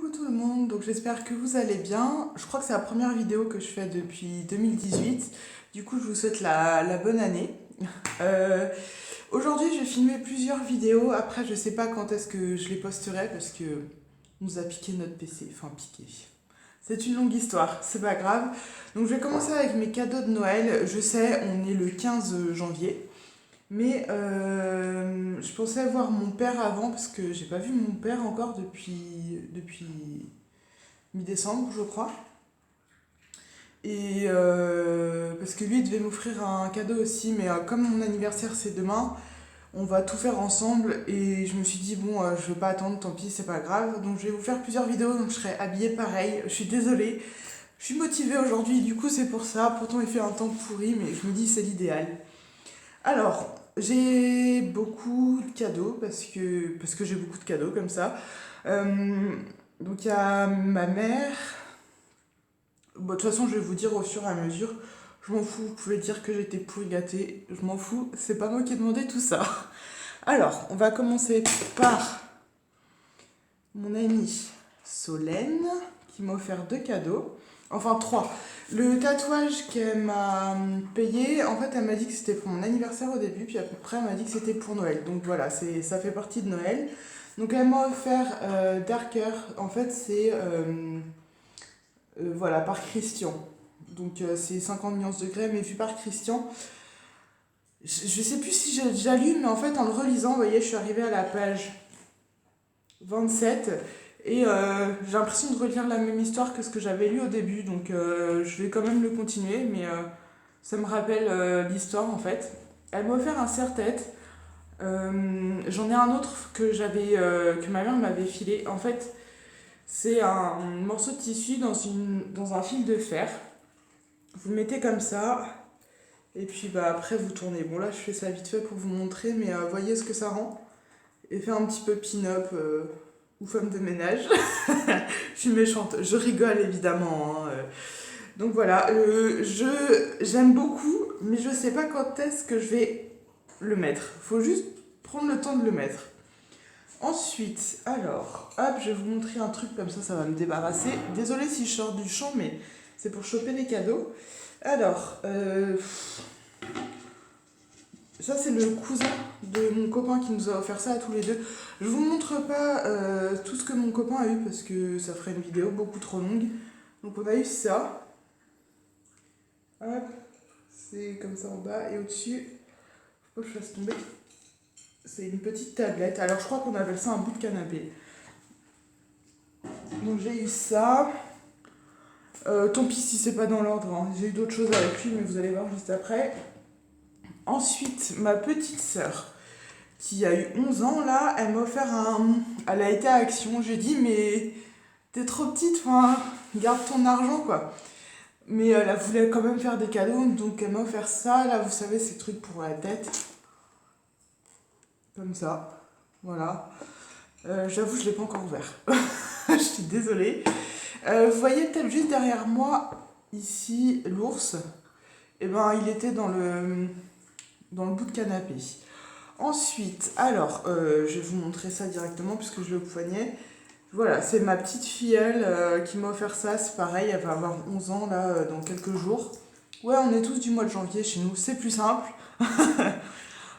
Coucou tout le monde, donc j'espère que vous allez bien. Je crois que c'est la première vidéo que je fais depuis 2018. Du coup, je vous souhaite la bonne année. Euh, Aujourd'hui, je vais filmer plusieurs vidéos. Après, je sais pas quand est-ce que je les posterai parce que on nous a piqué notre PC. Enfin, piqué. C'est une longue histoire, c'est pas grave. Donc, je vais commencer avec mes cadeaux de Noël. Je sais, on est le 15 janvier. Mais je pensais voir mon père avant parce que j'ai pas vu mon père encore depuis mi-décembre, je crois. Et parce que lui, il devait m'offrir un cadeau aussi, mais comme mon anniversaire c'est demain, on va tout faire ensemble. Et je me suis dit, bon, je veux pas attendre, tant pis, c'est pas grave. Donc je vais vous faire plusieurs vidéos, donc je serai habillée pareil. Je suis désolée, je suis motivée aujourd'hui, du coup c'est pour ça. Pourtant il fait un temps pourri, mais je me dis c'est l'idéal. Alors, j'ai beaucoup de cadeaux parce que j'ai beaucoup de cadeaux comme ça. Euh, donc il y a ma mère. Bon, de toute façon, je vais vous dire au fur et à mesure. Je m'en fous, vous pouvez dire que j'étais pourri gâtée. Je m'en fous, c'est pas moi qui ai demandé tout ça. Alors, on va commencer par mon amie Solène qui m'a offert deux cadeaux. Enfin, trois. Le tatouage qu'elle m'a payé, en fait, elle m'a dit que c'était pour mon anniversaire au début, puis après, elle m'a dit que c'était pour Noël. Donc voilà, ça fait partie de Noël. Donc elle m'a offert Darker. En fait, c'est voilà, par Christian. Donc c'est 50 nuances de grès, mais vu par Christian. Je sais plus si j'ai déjà lu, mais en fait, en le relisant, vous voyez, je suis arrivée à la page 27. Et j'ai l'impression de relire la même histoire que ce que j'avais lu au début, donc je vais quand même le continuer, mais ça me rappelle l'histoire en fait. Elle m'a offert un serre-tête. J'en ai un autre que ma mère m'avait filé. En fait, c'est un morceau de tissu dans un fil de fer. Vous le mettez comme ça, et puis bah, après vous tournez. Bon, là je fais ça vite fait pour vous montrer, mais voyez ce que ça rend. Et fait un petit peu pin-up ou femme de ménage. Je suis méchante, je rigole évidemment. Hein. Donc voilà, j'aime beaucoup, mais je sais pas quand est-ce que je vais le mettre. Faut juste prendre le temps de le mettre. Ensuite, alors, hop, je vais vous montrer un truc comme ça va me débarrasser. Désolée si je sors du champ, mais c'est pour choper les cadeaux. Alors, ça c'est le cousin de mon copain qui nous a offert ça à tous les deux. Je vous montre pas tout ce que mon copain a eu parce que ça ferait une vidéo beaucoup trop longue. Donc on a eu ça. Hop, c'est comme ça en bas et au-dessus, faut que je fasse tomber. C'est une petite tablette. Alors je crois qu'on appelle ça un bout de canapé. Donc j'ai eu ça. Tant pis si c'est pas dans l'ordre. Hein. J'ai eu d'autres choses avec lui, mais vous allez voir juste après. Ensuite, ma petite sœur, qui a eu 11 ans, là, elle m'a offert un... Elle a été à Action. J'ai dit, mais t'es trop petite, enfin, garde ton argent, quoi. Mais elle voulait quand même faire des cadeaux, donc elle m'a offert ça. Là, vous savez, ces trucs pour la tête. Comme ça. Voilà. J'avoue, je l'ai pas encore ouvert. Je suis désolée. Vous voyez peut-être juste derrière moi, ici, l'ours. Et ben, il était dans le bout de canapé. Ensuite, alors, je vais vous montrer ça directement puisque je l'ai au poignet. Voilà, c'est ma petite filleule qui m'a offert ça. C'est pareil, elle va avoir 11 ans là dans quelques jours. Ouais, on est tous du mois de janvier chez nous, c'est plus simple.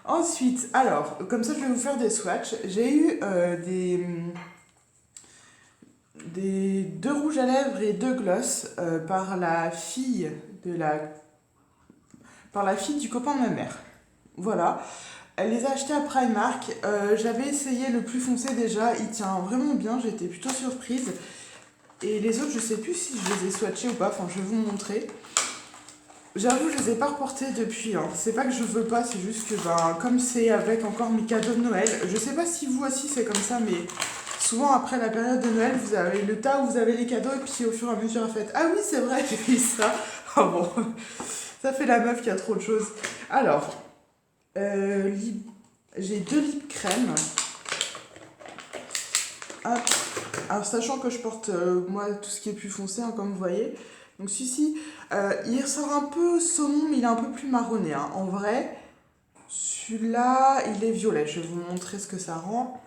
Ensuite, alors, comme ça je vais vous faire des swatchs. J'ai eu des deux rouges à lèvres et deux gloss par la fille du copain de ma mère. Voilà. Elle les a achetés à Primark. J'avais essayé le plus foncé déjà. Il tient vraiment bien. J'étais plutôt surprise. Et les autres, je sais plus si je les ai swatchés ou pas. Enfin, je vais vous montrer. J'avoue, je les ai pas reportés depuis. Hein. C'est pas que je veux pas, c'est juste que comme c'est avec encore mes cadeaux de Noël, je sais pas si vous aussi c'est comme ça, mais souvent après la période de Noël, vous avez le tas où vous avez les cadeaux et puis au fur et à mesure, vous faites ah oui, c'est vrai, j'ai fait ça. Ah bon, ça fait la meuf qui a trop de choses. Alors, j'ai deux lip crème. Hop. Alors, sachant que je porte moi tout ce qui est plus foncé, hein, comme vous voyez. Donc celui-ci, il ressort un peu saumon, mais il est un peu plus marronné. Hein. En vrai, celui-là, il est violet. Je vais vous montrer ce que ça rend.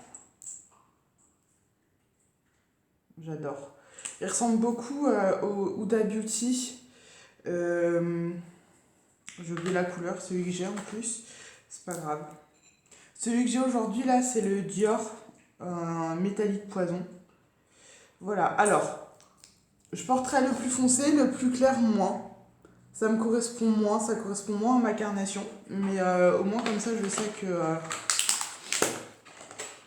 J'adore. Il ressemble beaucoup au Huda Beauty. J'ai oublié la couleur, celui que j'ai en plus. C'est pas grave. Celui que j'ai aujourd'hui, là, c'est le Dior métallique poison. Voilà. Alors, je porterai le plus foncé, le plus clair moins. Ça me correspond moins, ça correspond moins à ma carnation. Mais au moins, comme ça, je sais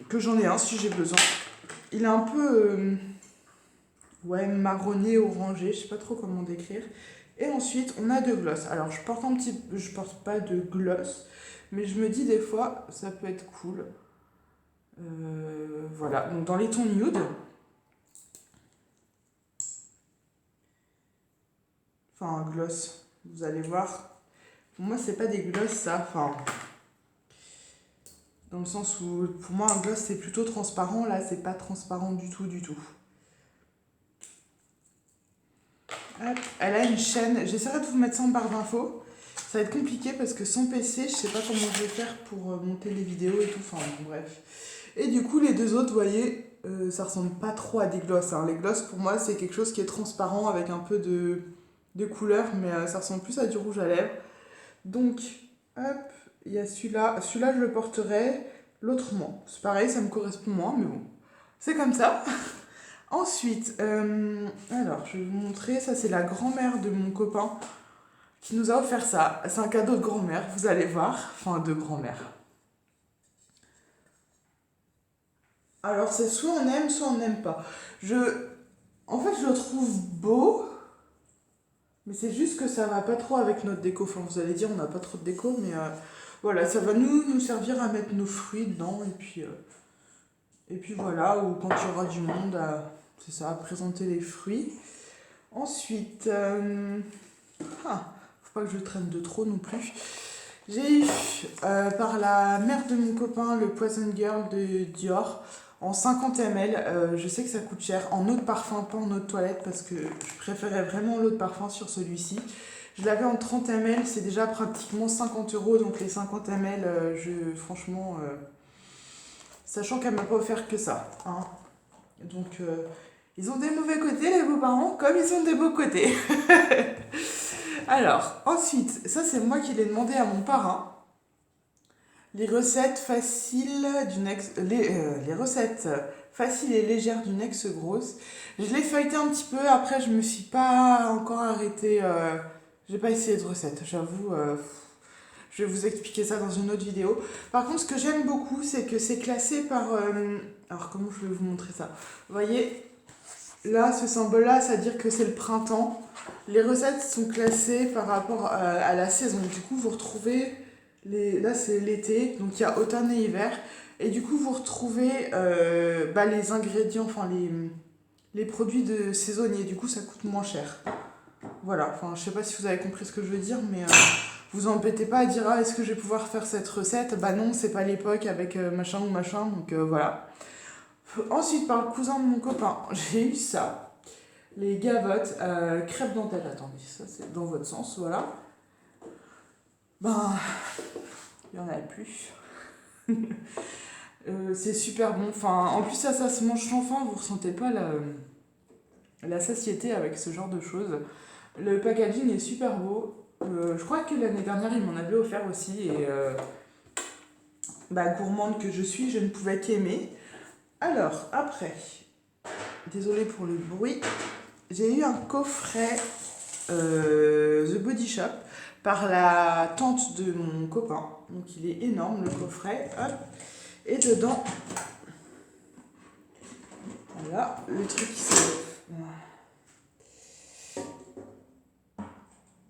que j'en ai un si j'ai besoin. Il est un peu ouais, marronné, orangé, je sais pas trop comment décrire. Et ensuite, on a deux gloss. Alors, je porte pas de gloss, mais je me dis des fois, ça peut être cool. Voilà, donc dans les tons nude. Enfin, un gloss, vous allez voir. Pour moi, c'est pas des gloss, ça. Enfin, dans le sens où, pour moi, un gloss, c'est plutôt transparent. Là, c'est pas transparent du tout, du tout. Hop, elle a une chaîne. J'essaierai de vous mettre ça en barre d'infos. Ça va être compliqué parce que sans PC, je sais pas comment je vais faire pour monter les vidéos et tout. Enfin, bon, bref. Et du coup, les deux autres, vous voyez, ça ressemble pas trop à des gloss. Hein. Les gloss, pour moi, c'est quelque chose qui est transparent avec un peu de couleur, mais ça ressemble plus à du rouge à lèvres. Donc, hop, il y a celui-là. Celui-là, je le porterai. L'autre, moins. C'est pareil, ça me correspond moins, mais bon. C'est comme ça. Ensuite, alors, je vais vous montrer. Ça, c'est la grand-mère de mon copain qui nous a offert ça. C'est un cadeau de grand-mère, vous allez voir. Enfin, de grand-mère. Alors, c'est soit on aime, soit on n'aime pas. En fait, je le trouve beau, mais c'est juste que ça va pas trop avec notre déco. Enfin, vous allez dire, on n'a pas trop de déco, mais voilà, ça va nous servir à mettre nos fruits dedans. Et puis voilà, ou quand il y aura du monde, c'est ça, à présenter les fruits. Ensuite, faut pas que je traîne de trop non plus. J'ai eu par la mère de mon copain le Poison Girl de Dior en 50 ml. Je sais que ça coûte cher en eau de parfum, pas en eau de toilette parce que je préférais vraiment l'eau de parfum sur celui-ci. Je l'avais en 30 ml, c'est déjà pratiquement 50 €, donc les 50 ml, franchement, sachant qu'elle m'a pas offert que ça. Hein. Donc, ils ont des mauvais côtés, les beaux-parents, comme ils ont des beaux côtés. Alors, ensuite, ça c'est moi qui l'ai demandé à mon parrain. Les recettes faciles les recettes faciles et légères d'une ex-grosse. Je l'ai feuilleté un petit peu, après je me suis pas encore arrêtée. J'ai pas essayé de recettes, j'avoue. Je vais vous expliquer ça dans une autre vidéo. Par contre, ce que j'aime beaucoup, c'est que c'est classé par... alors, comment je vais vous montrer ça? Vous voyez, là, ce symbole-là, ça veut dire que c'est le printemps. Les recettes sont classées par rapport à la saison. Du coup, vous retrouvez... Là, c'est l'été, donc il y a automne et hiver. Et du coup, vous retrouvez les ingrédients, enfin les produits de saisonniers. Du coup, ça coûte moins cher. Voilà, enfin, je sais pas si vous avez compris ce que je veux dire, mais vous embêtez pas à dire « Ah, est-ce que je vais pouvoir faire cette recette ?» Bah non, c'est pas l'époque avec machin ou machin, donc voilà. Ensuite, par le cousin de mon copain, j'ai eu ça. Les gavottes, crêpes dentelle. Attendez, ça c'est dans votre sens, voilà. Ben, il y en a plus. C'est super bon. Enfin, en plus, ça se mange sans faim. Vous ressentez pas la satiété avec ce genre de choses. Le packaging est super beau. Je crois que l'année dernière, il m'en avait offert aussi. Et gourmande que je suis, je ne pouvais qu'aimer. Alors, après, désolée pour le bruit, j'ai eu un coffret The Body Shop par la tante de mon copain. Donc il est énorme le coffret. Hop. Et dedans, voilà, le truc qui se...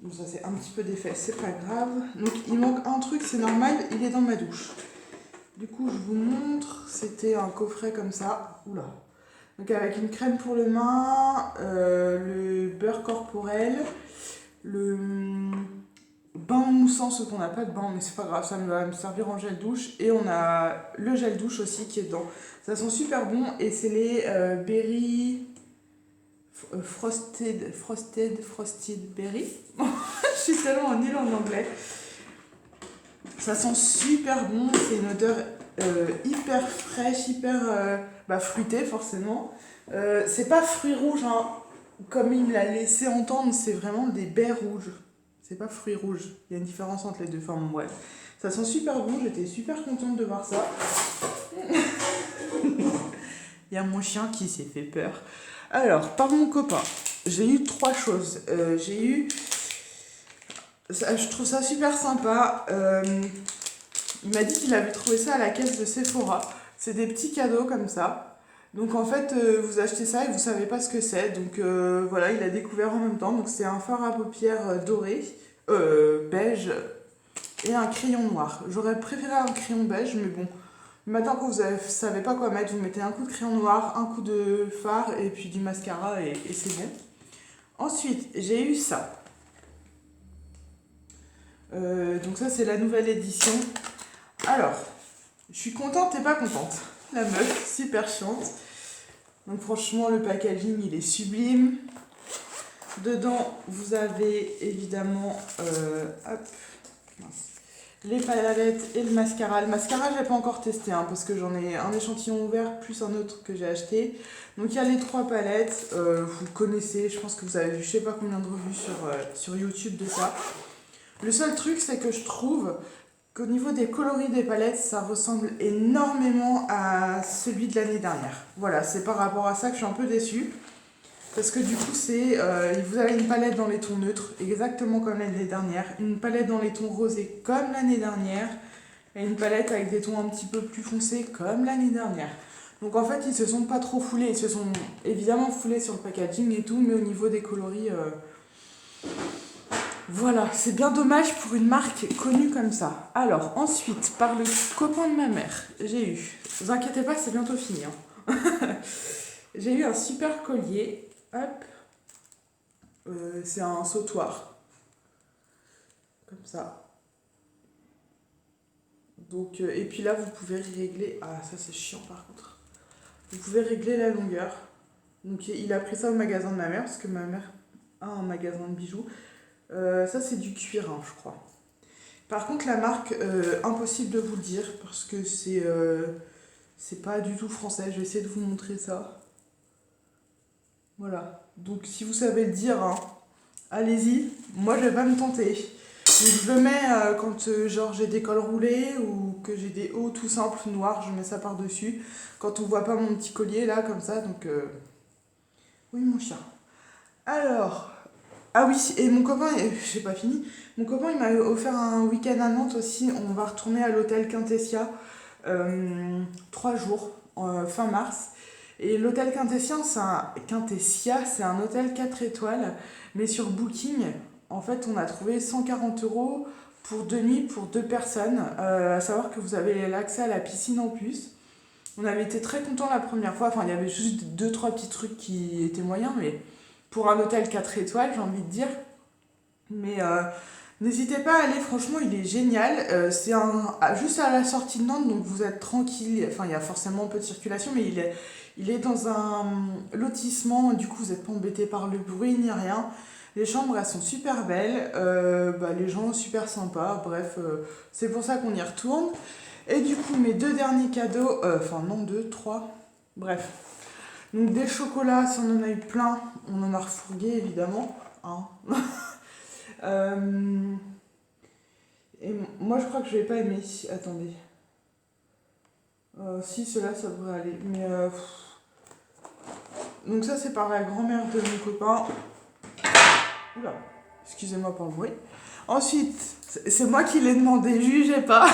Bon, ça c'est un petit peu d'effet, c'est pas grave. Donc il manque un truc, c'est normal, il est dans ma douche. Du coup, je vous montre, c'était un coffret comme ça. Oula. Donc avec une crème pour les mains, le beurre corporel, le bain moussant, ce qu'on n'a pas de bain, mais c'est pas grave, ça va me servir en gel douche. Et on a le gel douche aussi qui est dedans. Ça sent super bon et c'est les berry frosted berry. Je suis tellement nulle en anglais. Ça sent super bon, c'est une odeur hyper fraîche, hyper fruitée forcément. C'est pas fruits rouges, hein, comme il me l'a laissé entendre, c'est vraiment des baies rouges. C'est pas fruits rouges. Il y a une différence entre les deux. Enfin, bon, bref. Ça sent super bon, j'étais super contente de voir ça. Il y a mon chien qui s'est fait peur. Alors, par mon copain, j'ai eu 3 choses. J'ai eu... je trouve ça super sympa. Il m'a dit qu'il avait trouvé ça à la caisse de Sephora. C'est des petits cadeaux comme ça. Donc en fait, vous achetez ça et vous savez pas ce que c'est. Donc voilà, il a découvert en même temps. Donc c'est un fard à paupières doré, beige et un crayon noir. J'aurais préféré un crayon beige, mais bon. Maintenant que vous savez pas quoi mettre, vous mettez un coup de crayon noir, un coup de fard et puis du mascara et c'est bon. Ensuite, j'ai eu ça. Donc ça, c'est la nouvelle édition. Alors, je suis contente et pas contente. La meuf, super chiante. Donc franchement, le packaging, il est sublime. Dedans, vous avez évidemment hop, les palettes et le mascara. Le mascara, je n'ai pas encore testé hein, parce que j'en ai un échantillon ouvert plus un autre que j'ai acheté. Donc il y a les 3 palettes. Vous connaissez, je pense que vous avez vu je sais pas combien de revues sur YouTube de ça. Le seul truc, c'est que je trouve qu'au niveau des coloris des palettes, ça ressemble énormément à celui de l'année dernière. Voilà, c'est par rapport à ça que je suis un peu déçue. Parce que du coup, vous avez une palette dans les tons neutres, exactement comme l'année dernière. Une palette dans les tons rosés, comme l'année dernière. Et une palette avec des tons un petit peu plus foncés, comme l'année dernière. Donc en fait, ils se sont pas trop foulés. Ils se sont évidemment foulés sur le packaging et tout, mais au niveau des coloris... Voilà, c'est bien dommage pour une marque connue comme ça. Alors, ensuite, par le copain de ma mère, j'ai eu... Ne vous inquiétez pas, c'est bientôt fini. Hein. J'ai eu un super collier. Hop. C'est un sautoir. Comme ça. Donc, et puis là, vous pouvez régler... Ah, ça c'est chiant par contre. Vous pouvez régler la longueur. Donc, il a pris ça au magasin de ma mère, parce que ma mère a un magasin de bijoux. Ça, c'est du cuir, hein, je crois. Par contre, la marque, impossible de vous le dire, parce que c'est pas du tout français. Je vais essayer de vous montrer ça. Voilà. Donc, si vous savez le dire, hein, allez-y. Moi, je vais pas me tenter. Donc, je le mets quand genre j'ai des cols roulés ou que j'ai des hauts tout simples noirs, je mets ça par-dessus. Quand on voit pas mon petit collier là, comme ça, donc... Oui, mon chat. Alors... Ah oui, et mon copain, j'ai pas fini, mon copain il m'a offert un week-end à Nantes aussi, on va retourner à l'hôtel Quintessia, 3 jours, fin mars. Et l'hôtel Quintessia, c'est un hôtel 4 étoiles, mais sur Booking, en fait on a trouvé 140 € pour 2 nuits pour 2 personnes, à savoir que vous avez l'accès à la piscine en plus. On avait été très contents la première fois, enfin il y avait juste 2-3 petits trucs qui étaient moyens, mais... Pour un hôtel 4 étoiles, j'ai envie de dire. Mais n'hésitez pas à aller, franchement, il est génial. C'est juste à la sortie de Nantes, donc vous êtes tranquille. Enfin, il y a forcément un peu de circulation, mais il est dans un lotissement. Du coup, vous n'êtes pas embêté par le bruit ni rien. Les chambres, elles sont super belles. Les gens, super sympas. Bref, c'est pour ça qu'on y retourne. Et du coup, mes 2 derniers cadeaux... Enfin, non, 2, 3... Bref. Donc des chocolats, si on en a eu plein, on en a refourgué évidemment. Hein. Et moi je crois que je vais pas aimer. Attendez. Si, ceux-là ça devrait aller. Mais donc ça c'est par la grand-mère de mon copain. Oula, excusez-moi pour le bruit. Ensuite, c'est moi qui l'ai demandé, jugez pas.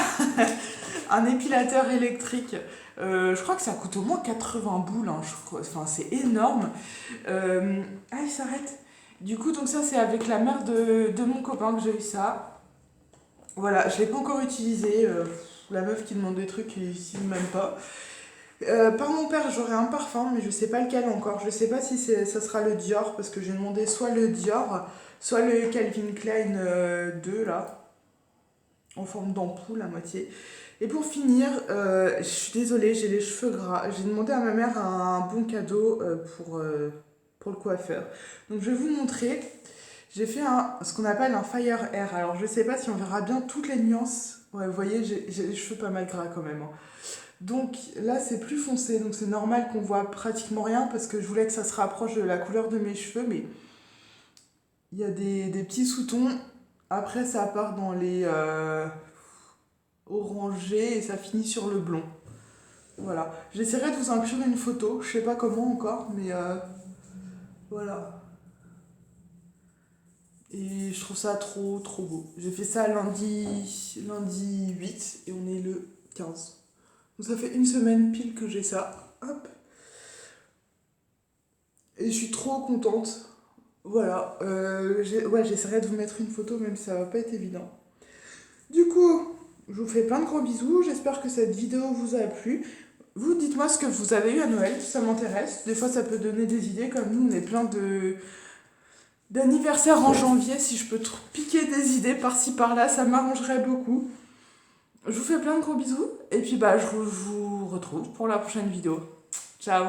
Un épilateur électrique. Je crois que ça coûte au moins 80 boules, hein, enfin c'est énorme. Il s'arrête. Du coup, donc ça c'est avec la mère de mon copain que j'ai eu ça. Voilà, je l'ai pas encore utilisé. La meuf qui demande des trucs, ici même pas. Par mon père, j'aurai un parfum, mais je sais pas lequel encore. Je sais pas si ça sera le Dior, parce que j'ai demandé soit le Dior, soit le Calvin Klein 2 là, en forme d'ampoule à moitié. Et pour finir, je suis désolée, j'ai les cheveux gras. J'ai demandé à ma mère un bon cadeau pour le coiffeur. Donc je vais vous montrer. J'ai fait ce qu'on appelle un Fire Hair. Alors je sais pas si on verra bien toutes les nuances. Ouais, vous voyez, j'ai les cheveux pas mal gras quand même. Hein. Donc là, c'est plus foncé, donc c'est normal qu'on voit pratiquement rien parce que je voulais que ça se rapproche de la couleur de mes cheveux, mais il y a des petits sous-tons. Après, ça part dans les orangés et ça finit sur le blond. Voilà. J'essaierai de vous inclure une photo, je sais pas comment encore, mais voilà. Et je trouve ça trop trop beau. J'ai fait ça lundi 8 et on est le 15. Donc ça fait une semaine pile que j'ai ça. Hop. Et je suis trop contente. Voilà. Ouais, j'essaierai de vous mettre une photo, même si ça va pas être évident. Du coup, je vous fais plein de gros bisous. J'espère que cette vidéo vous a plu. Vous, dites-moi ce que vous avez eu à Noël, ça m'intéresse. Des fois, ça peut donner des idées, comme nous, on est plein d'anniversaires en janvier. Si je peux piquer des idées par-ci par-là, ça m'arrangerait beaucoup. Je vous fais plein de gros bisous. Et puis, bah, je vous retrouve pour la prochaine vidéo. Ciao!